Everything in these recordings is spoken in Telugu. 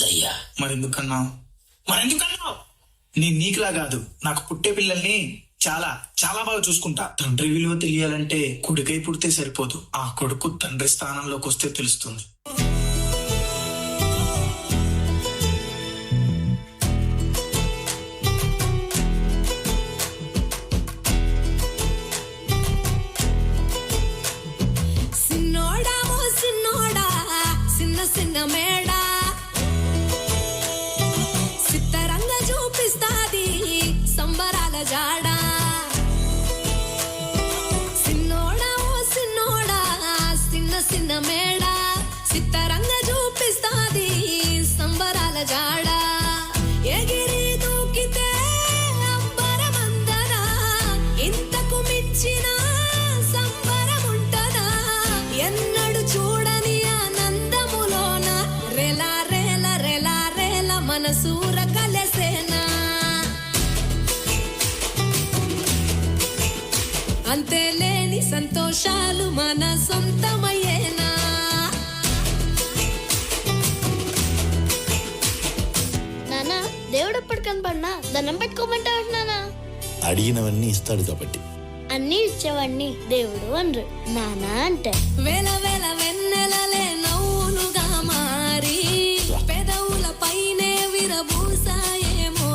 అయిందయ్యా. మరెందుకన్నావు? నేను నీకులా కాదు, నాకు పుట్టే పిల్లల్ని చాలా చాలా బాగా చూసుకుంటా. తండ్రి విలువ తెలియాలంటే కొడుకై పుడితే సరిపోదు, ఆ కొడుకు తండ్రి స్థానంలోకి వస్తే తెలుస్తుంది. చిన్న మేడ సిత్తరంగా చూపిస్తాది సంబరాల జాడ. సిన్నోడా ఓ సిన్నోడా చిన్న చిన్న మేడ సిత్తరంగా చూపిస్తాది సంబరాల జాడ. ఎగిరి దూకితే అంబరమందన ఇంతకు మించిన సంబరం ఉంటదా? ఎన్నడు చూడని ఆనందములోన రెలా రేల రెలా రేల మనసూర కలసేనా. అంతే లేని సంతోషాలు మన సొంతమయ్యేనా. నానా దేవుడు ఎప్పుడు కనపడినా దండం పెట్టుకోమంటాడు నానా. అడిగినవన్నీ ఇస్తాడు కాబట్టి. అన్ని ఇచ్చేవాడిని దేవుడు అనరు నానా అంటే. వేల వేల వెన్నెలలే నవ్వులుగా మారి పెదవుల పైనే విరబూసాయేమో.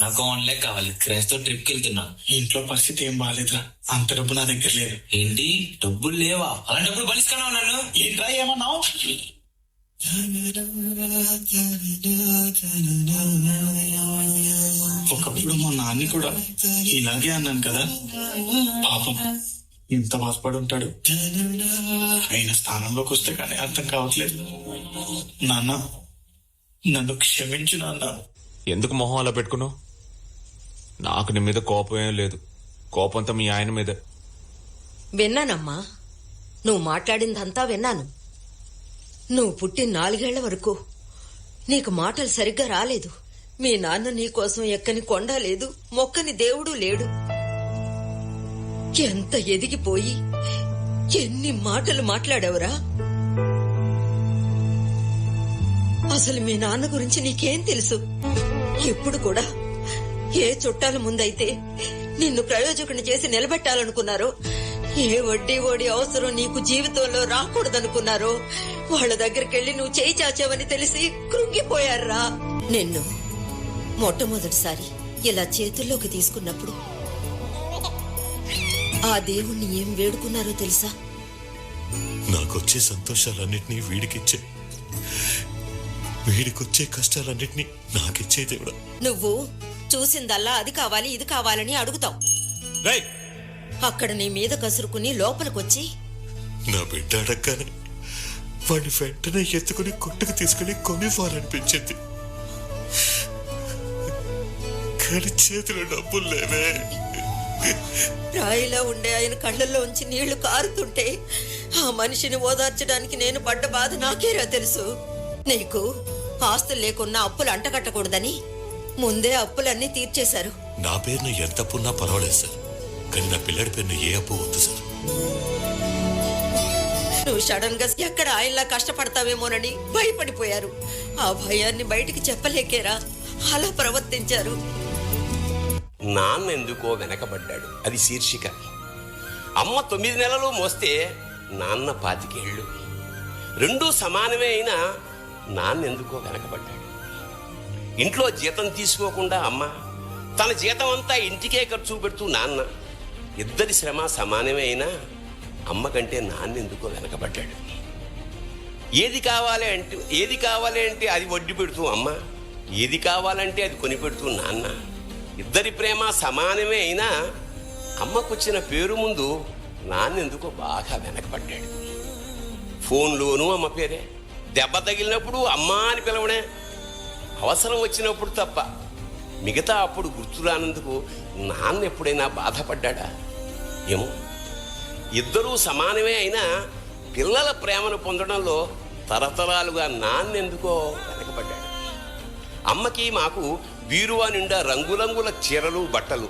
నాకు ఆన్లైన్ కావాలి, ఫ్రెండ్స్ తో ట్రిప్ కి వెళ్తున్నా. ఇంట్లో పరిస్థితి ఏం బాగాలేదురా, అంత డబ్బు నా దగ్గర లేదు. ఏంటి డబ్బులు లేవా? అలాంటప్పుడు బలిసుకున్నావు నన్ను. ఏంట్రా ఏమన్నావు? ఒకప్పుడు మా నాన్ని కూడా ఇలాగే అన్నాను కదా, పాపం ఎంత బాధపడి ఉంటాడు. ఆయన స్థానంలోకి వస్తే కానీ అర్థం కావట్లేదు. నాన్న నన్ను క్షమించు నాన్న. ఎందుకు మొహం అలా పెట్టుకున్నావు? నాకు నీ మీద కోపం ఏం లేదు, కోపంతో మీ ఆయన మీద. విన్నానమ్మా, నువ్వు మాట్లాడిందంతా విన్నాను. నువ్వు పుట్టిన 4 ఏళ్ల వరకు నీకు మాటలు సరిగ్గా రాలేదు. మీ నాన్న నీకోసం ఎక్కని కొండ లేదు, మొక్కని దేవుడు లేడు. ఎంత ఎదిగిపోయి ఎన్ని మాటలు మాట్లాడావురా? అసలు మీ నాన్న గురించి నీకేం తెలుసు? ఎప్పుడు కూడా ఏ చుట్టాల ముందైతే నిన్ను ప్రయోజకుని చేసి నిలబెట్టాలనుకున్నారో, ఏ వడ్డీ ఓడి అవసరం నీకు జీవితంలో రాకూడదనుకున్నారో వాళ్ళ దగ్గరికెళ్లి నువ్వు చేయి చాచావని తెలిసి కృంగిపోయారా. నిన్ను మొట్టమొదటిసారి ఇలా చేతుల్లోకి తీసుకున్నప్పుడు ఆ దేవుణ్ణి ఏం వేడుకున్నారో తెలుసా? నాకొచ్చే సంతోషాలన్నిటినీ వీడికిచ్చే, వీడికొచ్చే కష్టాలన్నిటినీ నాకిచ్చే దేవుడా. నువ్వు చూసిందల్లా అది కావాలి ఇది కావాలని అడుగుతావు. అక్కడ నీ మీద కసురుకుని లోపలికొచ్చి నా బిడ్డ అడగగానే వాడిని వెంటనే ఎత్తుకుని కొట్టుకు తీసుకుని కొనివ్వాలనిపించింది. కానీ చేతిలో డబ్బులు లేవే. రాయిలా ఉండే ఆయన కళ్ళల్లోంచి నీళ్లు కారుతుంటే ఆ మనిషిని ఓదార్చడానికి నేను పడ్డ బాధ నాకేరా తెలుసు. నీకు ఆస్తులు లేకున్నా అప్పులు అంటకట్టకూడదని ముందే అప్పులన్నీ తీర్చేశారు. నా పేరున ఎంత అప్పున్నా పర్వాలేదు సార్, కానీ నా పిల్లడి పేరున ఏ అప్పు వద్దు సార్. నువ్వు సడన్ గా ఎక్కడ ఆయనలా కష్టపడతావేమోనని భయపడిపోయారు. ఆ భయాన్ని బయటికి చెప్పలేకేరా అలా ప్రవర్తించారు. నాన్న ఎందుకో వెనకబడ్డాడు, అది శీర్షిక. అమ్మ 9 నెలలు మోస్తే నాన్న 25 ఏళ్ళు. రెండూ సమానమే అయినా నాన్న ఎందుకో వెనకబడ్డాడు. ఇంట్లో జీతం తీసుకోకుండా అమ్మ, తన జీతం అంతా ఇంటికే ఖర్చు పెడుతూ నాన్న, ఇద్దరి శ్రమ సమానమే అయినా అమ్మ కంటే నాన్న ఎందుకో వెనకబడ్డాడు. ఏది కావాలి అంటే అది వడ్డీ పెడుతూ అమ్మ, ఏది కావాలంటే అది కొని పెడుతూ నాన్న. ఇద్దరి ప్రేమ సమానమే అయినా అమ్మకొచ్చిన పేరు ముందు నాన్న ఎందుకో బాగా వెనకబడ్డాడు. ఫోన్లోనూ అమ్మ పేరే, దెబ్బ తగిలినప్పుడు అమ్మ అని పిలవడే, అవసరం వచ్చినప్పుడు తప్ప మిగతా అప్పుడు గుర్తురానందుకు నాన్న ఎప్పుడైనా బాధపడ్డా? ఏమో. ఇద్దరూ సమానమే అయినా పిల్లల ప్రేమను పొందడంలో తరతరాలుగా నాన్నెందుకో వెనకబడ్డాడు. అమ్మకి మాకు బీరువా నిండా రంగురంగుల చీరలు బట్టలు,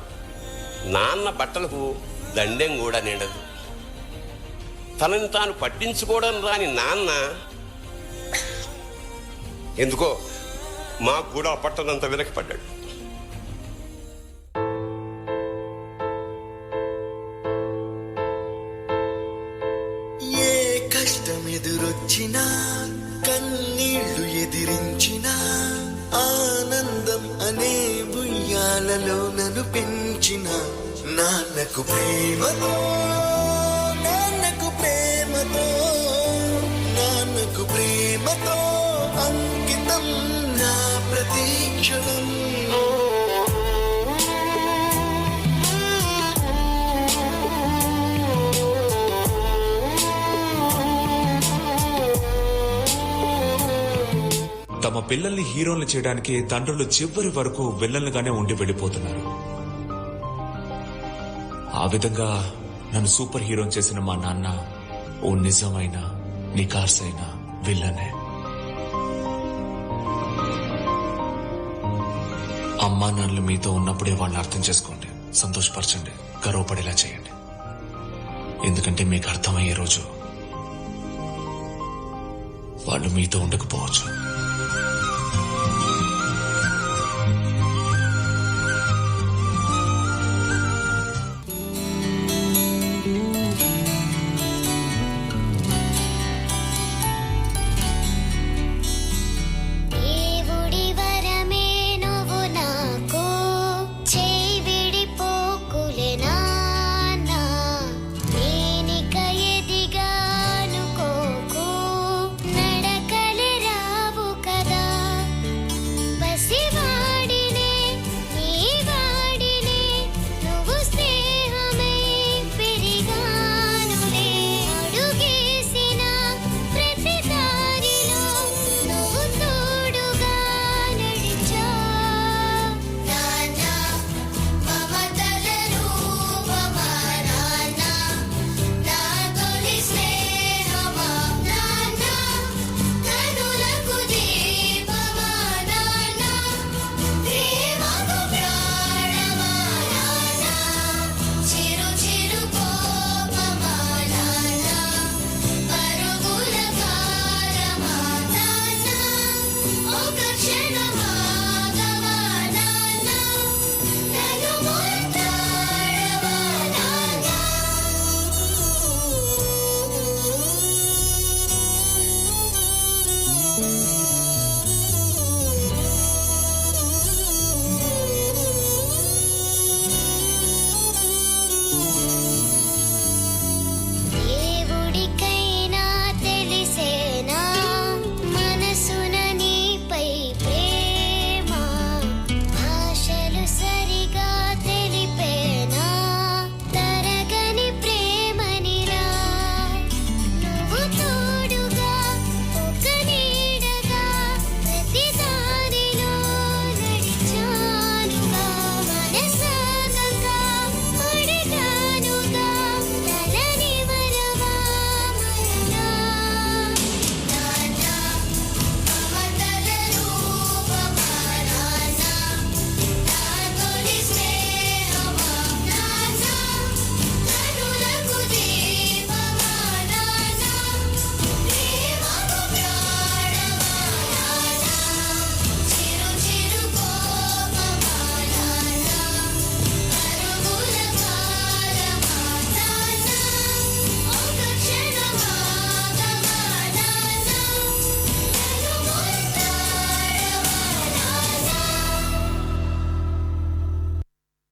నాన్న బట్టలకు దండెం కూడా నిండదు. తనని తాను పట్టించుకోవడం రాని నాన్న ఎందుకో మాకు కూడా పట్టనంత వెనకపడ్డాడు. ఏ కష్టం ఎదురొచ్చినా కన్నీళ్లు ఎదిరించినా ఆనందం అనే ఉయ్యాలలో నన్ను పెంచిన నాన్నకు ప్రేమతో నాన్నకు ప్రేమతో నాన్నకు ప్రేమతో అంకితం నా ప్రతీక్షణం. తమ పిల్లల్ని హీరోలు చేయడానికి తండ్రులు చివరి వరకు విల్లన్లుగానే ఉండి వెళ్ళిపోతున్నారు. ఆ విధంగా నన్ను సూపర్ హీరోని చేసిన మా నాన్న ఓ నిజమైన నికార్సైన విల్లనే. అమ్మా నాన్నలు మీతో ఉన్నప్పుడే వాళ్ళని అర్థం చేసుకోండి, సంతోషపరచండి, గర్వపడేలా చేయండి. ఎందుకంటే మీకు అర్థమయ్యే రోజు వాళ్ళు మీతో ఉండకపోవచ్చు.